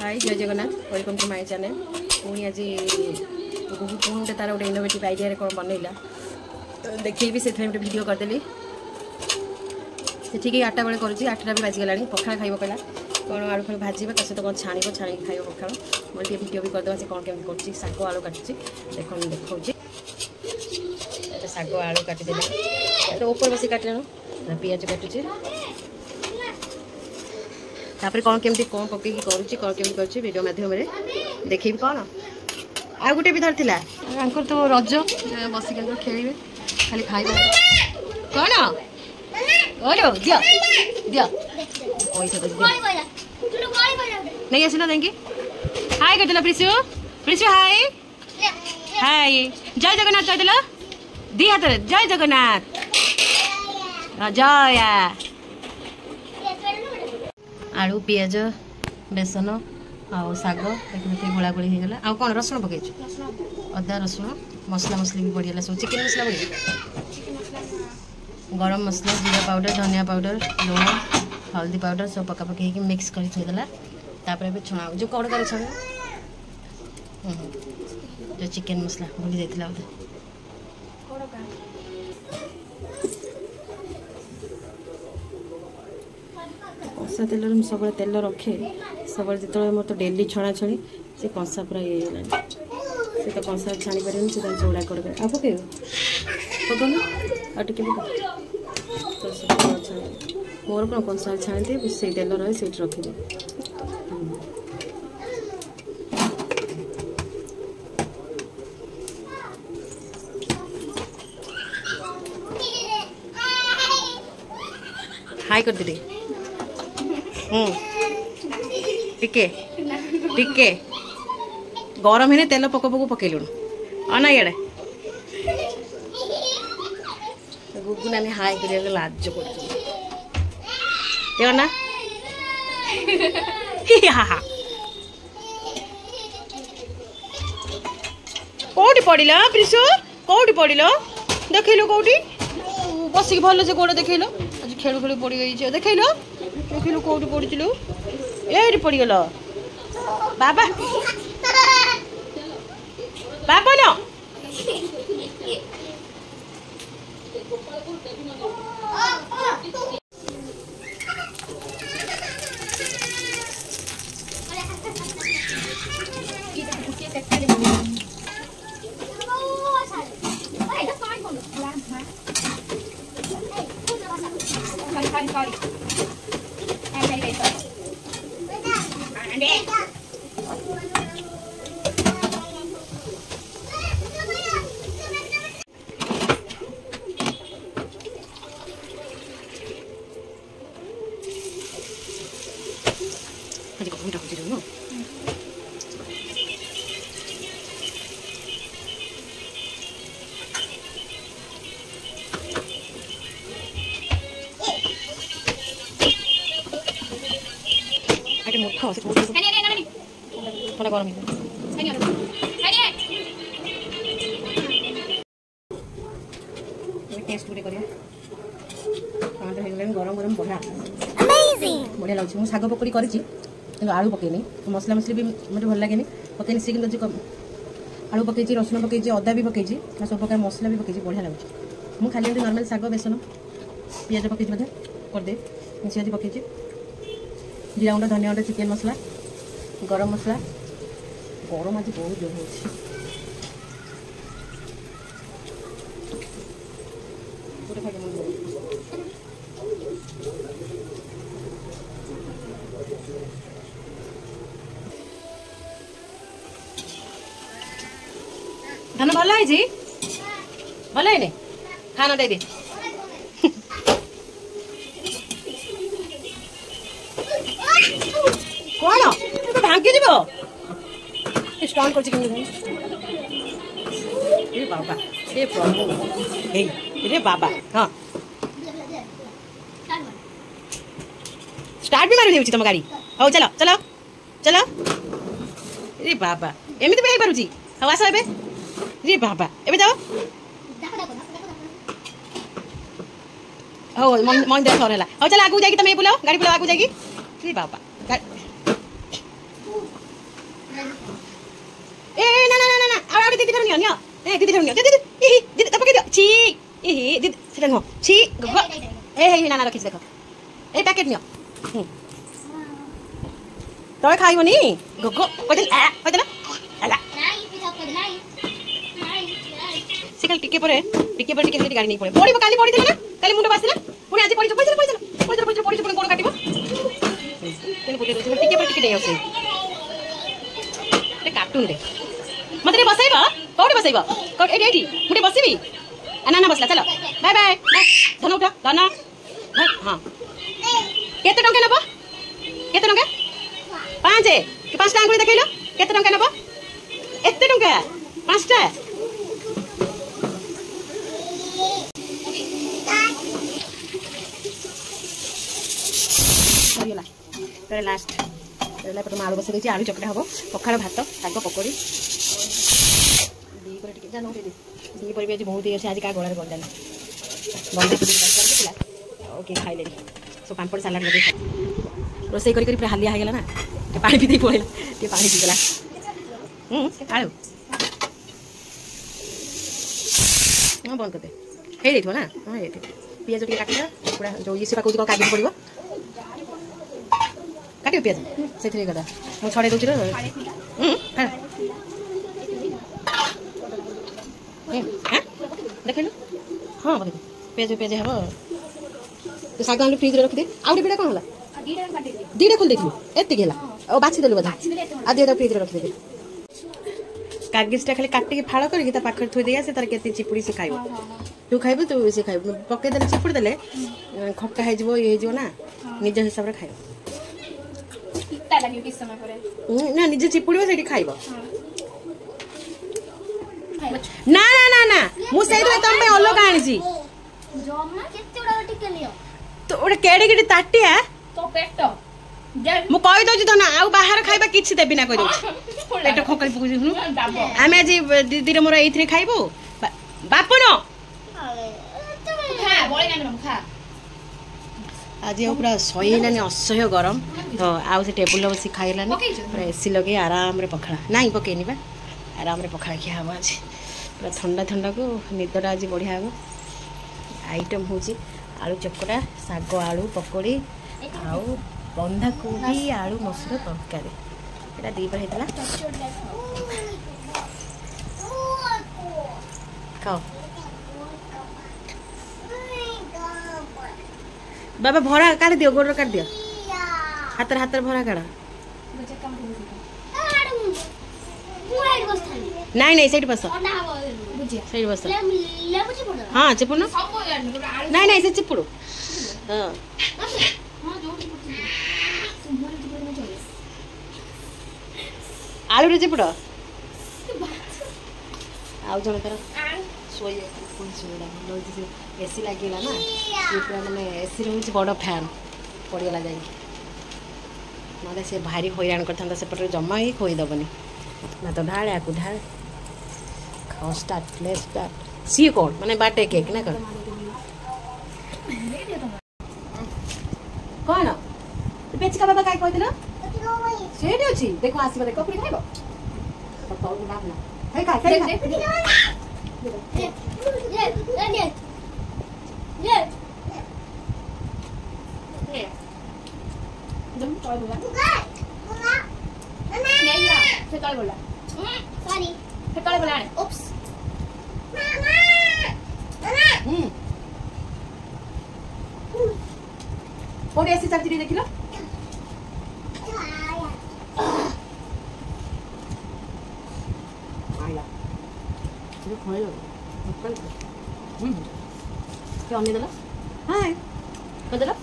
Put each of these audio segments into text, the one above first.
हाय जय Jagannath welcome to my channel. पुणी आज पुणी तार गोटे इनोवेटिव आइडिया कौन बनइला देखी से वीडियो करदेली ठीक 8टा बेले करुँच 8टा भी बाजिगला पखाड़ खाइब कहला कौन आलू फालू भाजब तो सहित कौन छाण छाणी खाइब पखाड़ मोटे वीडियो भी करदे कौन केमी कर शाग आलू काटुची देख देखा शाग आलू काटिदेली ऊपर बस काटल पियाज काटुची तापर कौन केमती कौन पकई करुँच कौन केमी कर वीडियो माध्यम देखी कौन आ गोटे भी धरला तो रज बसिक खेल खाली खाइबा कौन ओरो दिया दिया पैसा नहीं आसिल थैंक हाय करदेला प्रिशु प्रिशु हाय हाय जय जगन्नाथ करदेला दी हाथ जय जगन्नाथ जया आलू पियाज बेसन आउ शाग देखते गोला गोली हो गला। कौन रसुण पकई अदा रसुण मसला मसली भी बढ़िया सब चिकेन मसला बढ़िया गरम मसला जीरा पाउडर धनिया पाउडर लुण हल्दी पाउडर सब पका पकई मिक्स कर थोड़ा तापर छणा जो कड़कार छणा जो चिकेन मसला भूली जाता बोधे कंसा तेल सब तेल रखे सब जो मोर तो डेली छणा छणी से कंसा पूरा ये से तो कंसा छाणी पारे से चौड़ा कर आ पके पकना आ टे मोर कौन कंसा छाणी दे से तेल रहे से रखिदे हाय कर दे टिके टिके गरम है तेल पक पक पकईलु अना इे गुगु नानी हाय कर लाज करना कौटी पड़ा प्रिशु कौटी पड़ देखल कौटी बसिक भल से गोड़ देखल आज खेल खेल पड़ गई देखल देखल कौटी पड़ू ये पड़गल बाबा बाबा न थोड़ा गरम टेस्ट गुटे करिया टमाटर हो गरम गरम बढ़िया बढ़िया लगे मुझे शाग पकड़ी करी आलू पकईनी मसला मसली भी मतलब भल लगे पकईनी सी कि आलू पकई रसुण पकई अदा भी पकई सब प्रकार मसला भी पकई बढ़िया लगे मुझे खाली नॉर्मल शाग बेसन पियाज पकई बोधे करदे मिसी पकई जीरा गुंड धनिया गुंड चिकेन मसला गरम मसला गरम आज बहुत जोर हो धान भल है भल है खाना दे दे कौन तो भांगी जीव स्टार्ट कर बाबा ए प्रभु रे बाबा हाँ स्टार्ट भी मारी तुम गाड़ी हो चलो चलो चलो रे बाबा एमती भी पारुची हाँ आस ए रे बाबा ए जाओ हो मन देख सर है हो चल आगू जाकि तुम बुलाओ गाड़ी बुलाओ आगू जाकि रे बाबा ए ना ना ना ना आउ दीदी धरनियो नियो ए दीदी धरनियो दीदी दीदी तब के दियो छी ए दीदी सेटा नो छी गगो ए ना ना रखिस देखो ए पैकेट नियो तोय खाइबोनी गगो कइदे ना आला सिकल टिके पर टिके गाड़ी नहीं पड़े पड़ी काली पड़ी ना काली मुंड बासिला पुणी आज पड़ी पुणी कोन काटिबो तेन पुटे दे टिके पर टिके नहीं आसे ए कार्टून रे मते बसाइबा कोडी बसाइबा कोडी एडी मुटे बसिबी ना बसला चलो बाय बाय धन उठा धन हां केते टंका नबो केते टंका 5 कि 5 टा आंगुली देखैलो केते टंका नबो एते टंका 5 टा सरियला तेरे लास्ट तेरे पर आलू बसे देछि आलू चकटा हबो पखाळ भात साग पकोड़ी दी पर टिके जानो दे दी पर भी आज बहुत ही आज का गोळा कर देला बंदे पुरी कर दिला ओके खाइ लेली सो पांपड़ सलाड लगे रोसई करी पूरा हालिया गेला ना पानी पी दे पळेला ते पानी पी गेला आलू हां बंद कर दे हे देखो ना हां ये पियाज टिके काटला पूरा जो ये सिपा को कागज पड़िबो काटियो पियाज सेथरे गदा मु छडे दोछि रे देखलु हां बगे पियाज हबो तो साग आलू फ्रिज रे रख दे आउडी बेडा कोन होला दीडा खोल देखलु एत्ते गेला ओ बाछि देलु बदा आ दे फ्रिज रे रख दे कागजटा खाली काटी के फाळ करके ता पाखर थोइ देया से तार केते चिपुड़ी से खाइबो तू खाइबो तो से खाइबो पके देले चिपुड़ी देले खट्टा हे जबो ये जो ना निज हिसाब रे खाइबो कित्ता लागियो किस समय परे ना निज चिपुड़ी सेठी खाइबो ना ना ना ना मु सेई रे तम पे अलग आनी छी जम्मा केते उडा टिके लियो तो ओडे केडे केडे ताटिया तो पेट मु कहि दउ छी तो ना आ बाहर खाइबा किछि देबी ना कहि दउ छी पेट खोकली पुगु छी आमे आज दीदी रे मोर एथरे खाइबो बापू नो खा बोले ना खा आज पूरा सहीलानी असह्य गरम तो आउ से टेबुल बसी खाइलानी पूरा एसी लगे आराम रे पखाड़ा नहीं पकेनी बा आराम रे पखाड़ा खिया हबो आज पूरा ठंडा ठंडा को निदटा आज बढ़िया हबो आइटम होची आलू चकड़ा साग आलू पकोड़ी आउ बंधा कोबी आलू मसुर तरकारी एटा दी पर हेतला खाओ बाबा भरा काट दियो गोड़ काट दियो हाथ भरा काट नहीं नहीं सेठ बस सेठ बस हाँ चिपुड़ नहीं नहीं से चिपुड़ हाँ आलू रे चिपुड़ आउ जन तर सोई एसी लगे ना ये पूरा मैंने एसी रोज बड़ फैन पड़गला जा ना से भारी हैरान करता सेपटे जमा ही खोईदबनी ना तो ढाल आकू ढाल खाओ स्टार्ट प्ले स्टार्ट सी कौन माने बाटे केक ना कौन कौन पेचिका बाबा काय कहते ना सेठ अछि देखो आसीबा देखो पुरी खाइबो तो तौ ना ना हे काय ये दम तोय बोला नहीं यार से तोय बोला सॉरी से तोय बोला ओप्स कोडी ऐसी सब्जी देखिलो आइला ये खोय लो क्या हमने दला हाय बदला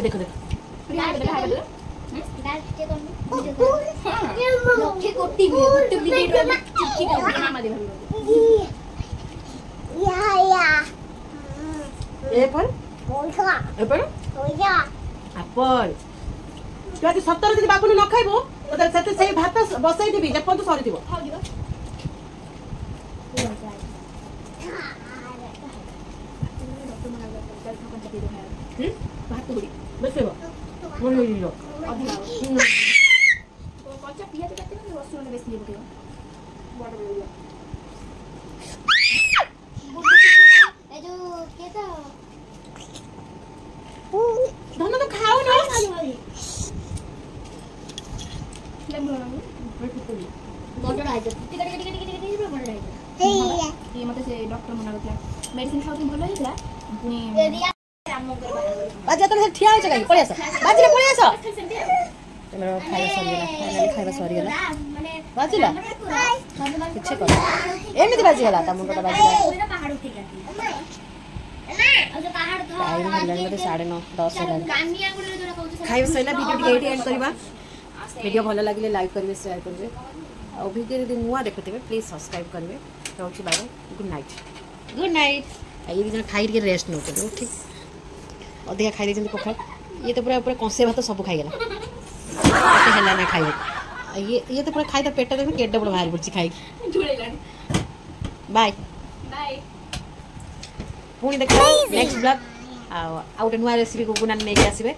देखो देखो ए पर ए पर एप्पल যদি সত্তর যদি বাপুনি ন খাইবো তো সেতে সেই ভাত বসাই দিবি যে পর্যন্ত সরি দিব ভাত গুড়ি বসেব মনে হইলো কচ্চা পিয়াজ কাটতে না রসুন বেশি দিব কেউ বড় বড় এই যে কেটা ধন্যবাদ তো খাও না বড় আইছে টিকা টিকা টিকা টিকা টিকা বড় আইছে এই মতে সে ডক্টর মনা করলা মেডিসিন খাওতে ভালো হইলা পুনি বাজে তো ঠিয়া হইছে গাই পড়ে আসো বাজিলে পড়ে আসো তোমার খাଇବା ସରିଗଲା ଫାଇନାଲି ଖାଇବା ସରିଗଲା ବାଜିଲା କିଛି କର ଏମିତି ବାଜିଗଲା ତା ମୁଣ୍ଡଟା ବାଜିଲା ଟାଇମ୍ ହେଲାଣି ବୋଧେ 9:30 ହେଲାଣି ଖାଇବା ସରିଲା ଭିଡ଼ିଓ ଟିକେ ଏଇଠି ଏଣ୍ଡ କରିବା ଭିଡ଼ିଓ ଭଲ ଲାଗିଲେ ଲାଇକ୍ କରିବେ ସେୟାର କରିବେ ଆଉ ଭିଡ଼ିଓ ଯଦି ନୂଆ ଦେଖୁଥିବେ ପ୍ଲିଜ୍ ସବସ୍କ୍ରାଇବ୍ କରିବେ ରହୁଛି ବାଏ ଗୁଡ୍ ନାଇଟ୍ ଏଇ ଦିନ ଖାଇ ଟିକେ ରେଷ୍ଟ ନେଉଛନ୍ତି ଠିକ୍ ଅଧିକା ଖାଇ ଦେଇଛନ୍ତି ପଖାଳ ଇଏ ତ ପୁରା ପୁରା କଂସେ ଭାତ ସବୁ ଖାଇଗଲା ହେଲା ନା ଖାଇବା ଇଏ ତ ପୁରା ଖାଇତା ପେଟ ଦେଖି କେଡେ ବଡ଼ ବାହାରି ପଡୁଛି ଖାଇକି ବାଏ ପୁଣି ଦେଖିବା ନେକ୍ସଟ ବ୍ଲଗ୍ ଆଉ ଗୋଟେ ନୂଆ ରେସିପି ଗୁଗୁନା ନେଇକି ଆସିବେ